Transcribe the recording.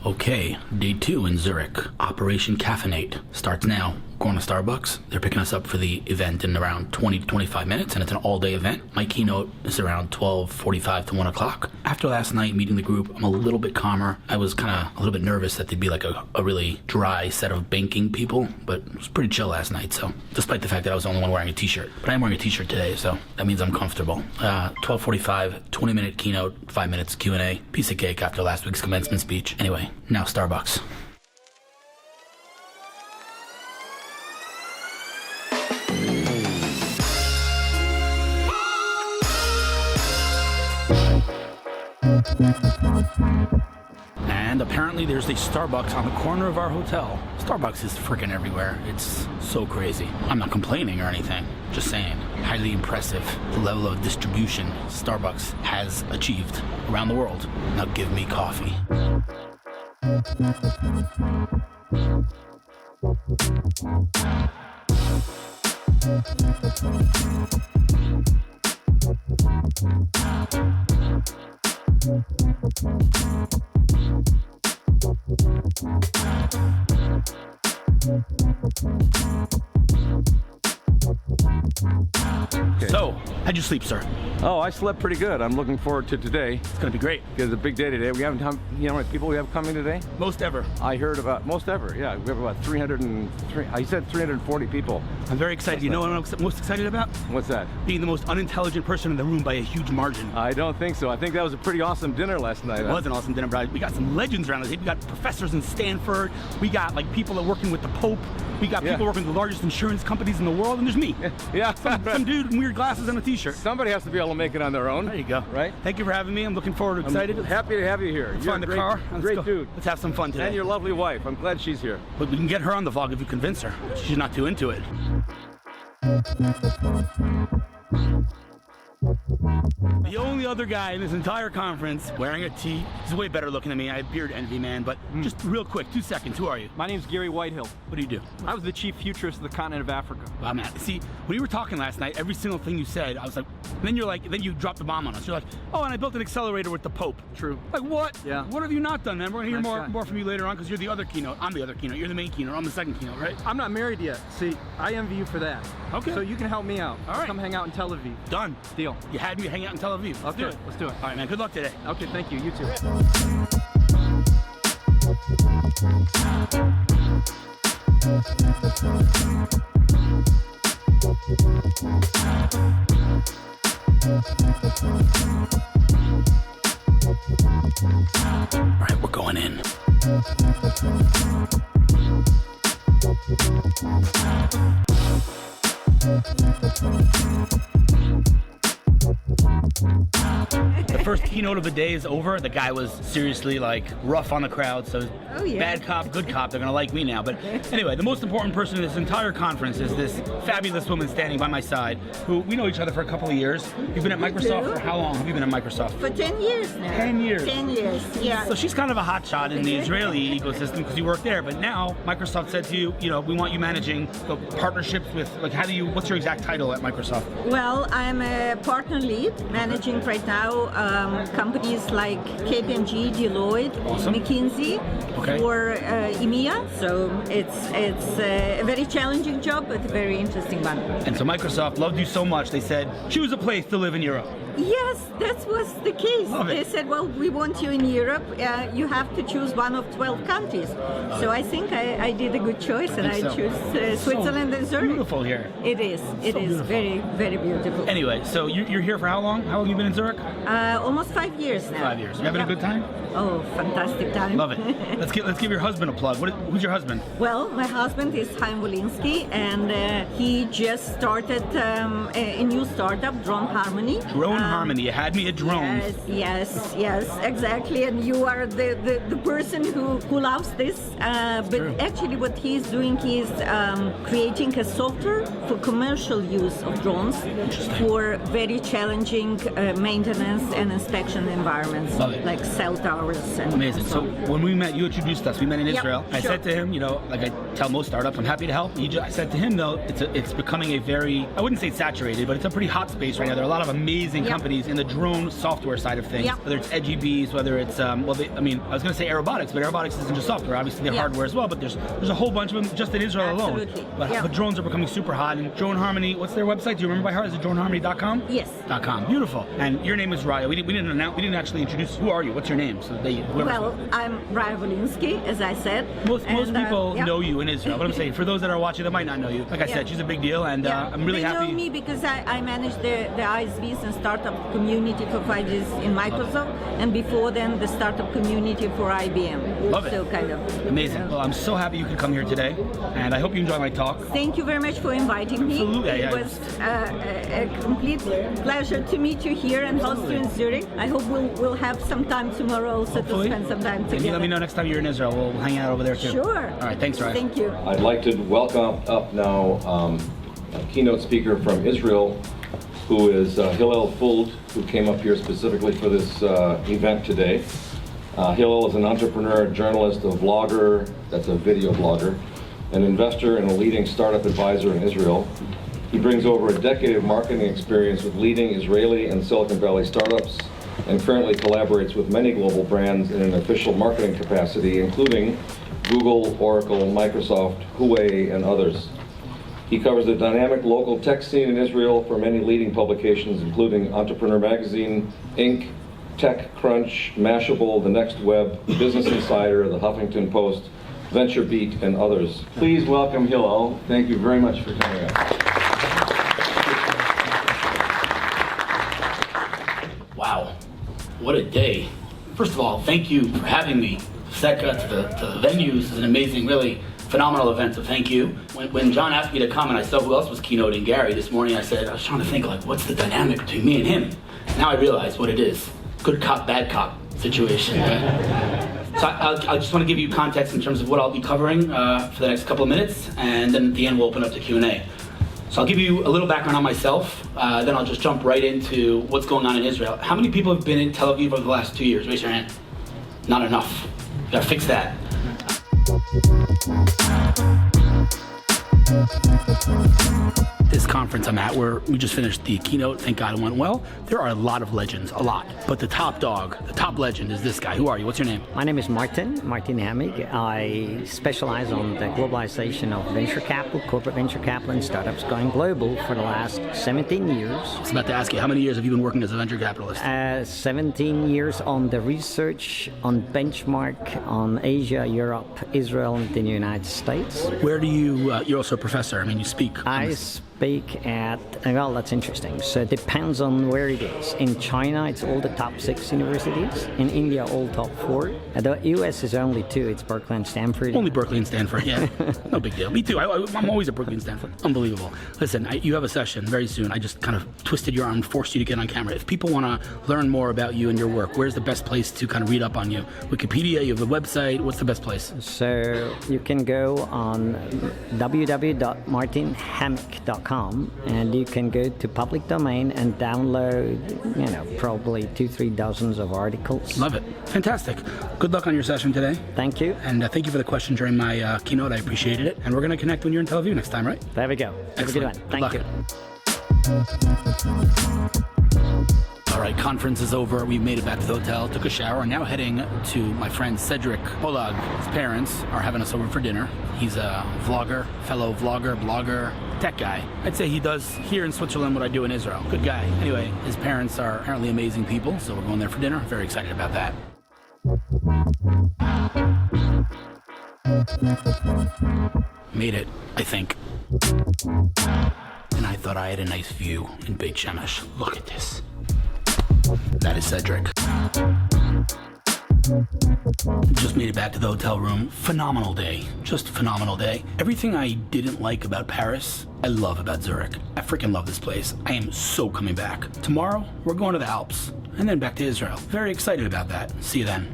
Okay, day 2 in Zurich. Operation Caffeinate starts now. Going to Starbucks. They're picking us up for the event in around 20 to 25 minutes, and it's an all-day event. My keynote is around 12:45 to 1 o'clock. After last night meeting the group, I'm a little bit calmer. I was kind of a little bit nervous that they'd be like a really dry set of banking people, but it was pretty chill last night, so despite the fact that I was the only one wearing a t-shirt. But I am wearing a t-shirt today, so that means I'm comfortable. 12:45, 20-minute keynote, 5 minutes Q&A. Piece of cake after last week's commencement speech. Anyway, now Starbucks. And apparently there's a Starbucks on the corner of our hotel. Starbucks is freaking everywhere. It's so crazy. I'm not complaining or anything. Just saying. Highly impressive. The level of distribution Starbucks has achieved around the world. Now give me coffee. Okay. So, how'd you sleep, sir? Oh, I slept pretty good. I'm looking forward to today. It's gonna be great. It's a big day today. We haven't, you know how many people we have coming today? Most ever. I heard about, most ever, yeah. We have about 303, I said 340 people. I'm very excited. You know what I'm most excited about? What's that? Being the most unintelligent person in the room by a huge margin. I don't think so. I think that was a pretty awesome dinner last night. It was an awesome dinner, but we got some legends around us. We got professors in Stanford. We got like people that are working with the Pope. We got people working with the largest insurance companies in the world, and there's me. Yeah. Some dude in weird glasses and a t-shirt. Somebody has to be able to make it on their own. There you go. Right? Thank you for having me. I'm looking forward, excited. I'm happy to have you here. Let's You're find a the car. Great dude. Let's have some fun today. And your lovely wife. I'm glad she's here. But we can get her on the vlog if you convince her. She's not too into it. The only other guy in this entire conference wearing a tee. He's way better looking than me. I have beard envy, man. But just real quick, 2 seconds. Who are you? My name's Gary Whitehill. What do you do? I was the chief futurist of the continent of Africa. Wow, man. See, when you were talking last night, every single thing you said, I was like, and then you're like, then you dropped the bomb on us. You're like, oh, and I built an accelerator with the Pope. True. Like, what? Yeah. What have you not done, man? We're gonna hear Nice more from you later on because you're the other keynote. I'm the other keynote. You're the main keynote. I'm the second keynote, right? I'm not married yet. See, I envy you for that. Okay. So you can help me out. All right. Come hang out in Tel Aviv. Done. Deal. You had me hang out in Tel Aviv. Let's do it. Let's do it. All right, man. Good luck today. Okay, thank you. You too. All right, we're going in. The first keynote of the day is over. The guy was seriously like rough on the crowd, so bad cop, good cop, they're gonna like me now. But anyway, the most important person in this entire conference is this fabulous woman standing by my side, who we know each other for a couple of years. You've been at Microsoft for how long? Have you been at Microsoft? For 10 years now. 10 years. 10 years, yeah. So she's kind of a hotshot in the Israeli ecosystem because you work there. But now Microsoft said to you, you know, we want you managing the partnerships with, like, how do you, what's your exact title at Microsoft? Well, I'm a partner lead, managing right now companies like KPMG, Deloitte, McKinsey for EMEA. So it's a very challenging job, but a very interesting one. And so Microsoft loved you so much, they said, choose a place to live in Europe. Yes, that was the case. Love it. They said, well, we want you in Europe. You have to choose one of 12 countries. So I think I did a good choice, and I chose Switzerland and Zurich. Beautiful here. It is. It is beautiful. very, very beautiful. Anyway, so you're here for how long? How long have you been in Zurich? Almost 5 years now. 5 years. You having a good time? Oh, fantastic time. Love it. Let's give your husband a plug. Who's your husband? Well, my husband is Haim Volinsky, and he just started a new startup, Drone Harmony. Drone Harmony. You had me at drones. Yes, exactly. And you are the person who loves this. But actually, what he's doing is creating a software for commercial use of drones for very challenging maintenance and inspection environments, like cell towers. And amazing. So when we met, you introduced us. We met in Yep, Israel. I sure. said to him, you know, like I tell most startups, I'm happy to help. I said to him, though, it's becoming a very, I wouldn't say saturated, but it's a pretty hot space right now. There are a lot of amazing companies in the drone software side of things, Yeah. whether it's EGBs, whether it's, I was going to say aerobotics, but aerobotics isn't just software. Obviously, they're Yeah. hardware as well, but there's a whole bunch of them just in Israel alone. Absolutely. But, Yeah. but drones are becoming super hot. And Drone Harmony, what's their website? Do you remember by heart? Is it droneharmony.com? Yes. .com. Beautiful. And your name is Raya. We didn't actually introduce. Who are you? What's your name? So that Well, I'm Raya Volinsky, as I said. most people yeah. know you in Israel. But I'm saying for those that are watching that might not know you, like I said, she's a big deal, and I'm really they happy. know me because I manage the ISVs and startup community for 5 years in Microsoft, and before then the startup community for IBM. Love it. So kind of Amazing. Well, I'm so happy you could come here today, and I hope you enjoy my talk. Thank you very much for inviting me. Absolutely, It yeah. was a complete pleasure to meet you here and host you in Zurich. I hope we'll have some time tomorrow also Hopefully. to spend some time And you together. let me know next time you're in Israel. We'll hang out over there too. Sure. All right. Thanks, Ryan. Thank you. I'd like to welcome up now a keynote speaker from Israel, who is Hillel Fuld, who came up here specifically for this event today. Hillel is an entrepreneur, journalist, a vlogger, that's a video blogger, an investor and a leading startup advisor in Israel. He brings over a decade of marketing experience with leading Israeli and Silicon Valley startups, and currently collaborates with many global brands in an official marketing capacity, including Google, Oracle, Microsoft, Huawei, and others. He covers the dynamic local tech scene in Israel for many leading publications, including Entrepreneur Magazine, Inc., TechCrunch, Mashable, The Next Web, Business Insider, The Huffington Post, VentureBeat, and others. Please welcome Hillel. Thank you very much for coming up. Wow, what a day. First of all, thank you for having me. SECA to the venues is an amazing, really phenomenal event, so thank you. When John asked me to come and I saw who else was keynoting Gary this morning, I was trying to think, like, what's the dynamic between me and him? Now I realize what it is. Good cop, bad cop situation. Right? So I just want to give you context in terms of what I'll be covering for the next couple of minutes, and then at the end we'll open up to Q&A. So I'll give you a little background on myself, then I'll just jump right into what's going on in Israel. How many people have been in Tel Aviv over the last 2 years? Raise your hand. Not enough. Gotta fix that. This conference I'm at, where we just finished the keynote, thank God it went well. There are a lot of legends, a lot. But the top dog, the top legend is this guy. Who are you? What's your name? My name is Martin Hamig. I specialize on the globalization of venture capital, corporate venture capital, and startups going global for the last 17 years. I was about to ask you, how many years have you been working as a venture capitalist? 17 years on the research, on benchmark, on Asia, Europe, Israel, and the United States. Where do you, you're also a professor, I mean, you speak. I speak at, well, that's interesting. So it depends on where it is. In China, it's all the top 6 universities. In India, all top 4. The US is only 2. It's Berkeley and Stanford. Only Berkeley and Stanford, yeah. No big deal. Me too. I'm always at Berkeley and Stanford. Unbelievable. Listen, you have a session very soon. I just kind of twisted your arm, forced you to get on camera. If people want to learn more about you and your work, where's the best place to kind of read up on you? Wikipedia, you have a website. What's the best place? So you can go on www.martinhammick.com and you can go to public domain and download, probably 2-3 dozens of articles. Love it. Fantastic. Good luck on your session today. Thank you. And thank you for the question during my keynote. I appreciated it. And we're going to connect when you're in Tel Aviv next time, right? There we go. Have a good one. Thank you. All right, conference is over. We made it back to the hotel, took a shower, and now heading to my friend Cedric Polag. His parents are having us over for dinner. He's a vlogger, fellow vlogger, blogger, tech guy. I'd say he does here in Switzerland what I do in Israel. Good guy. Anyway, his parents are apparently amazing people, so we're going there for dinner. Very excited about that. Made it, I think. And I thought I had a nice view in Beit Shemesh. Look at this. That is Cedric. Just made it back to the hotel room. Phenomenal day. Just a phenomenal day. Everything I didn't like about Paris, I love about Zurich. I freaking love this place. I am so coming back. Tomorrow, we're going to the Alps. And then back to Israel. Very excited about that. See you then.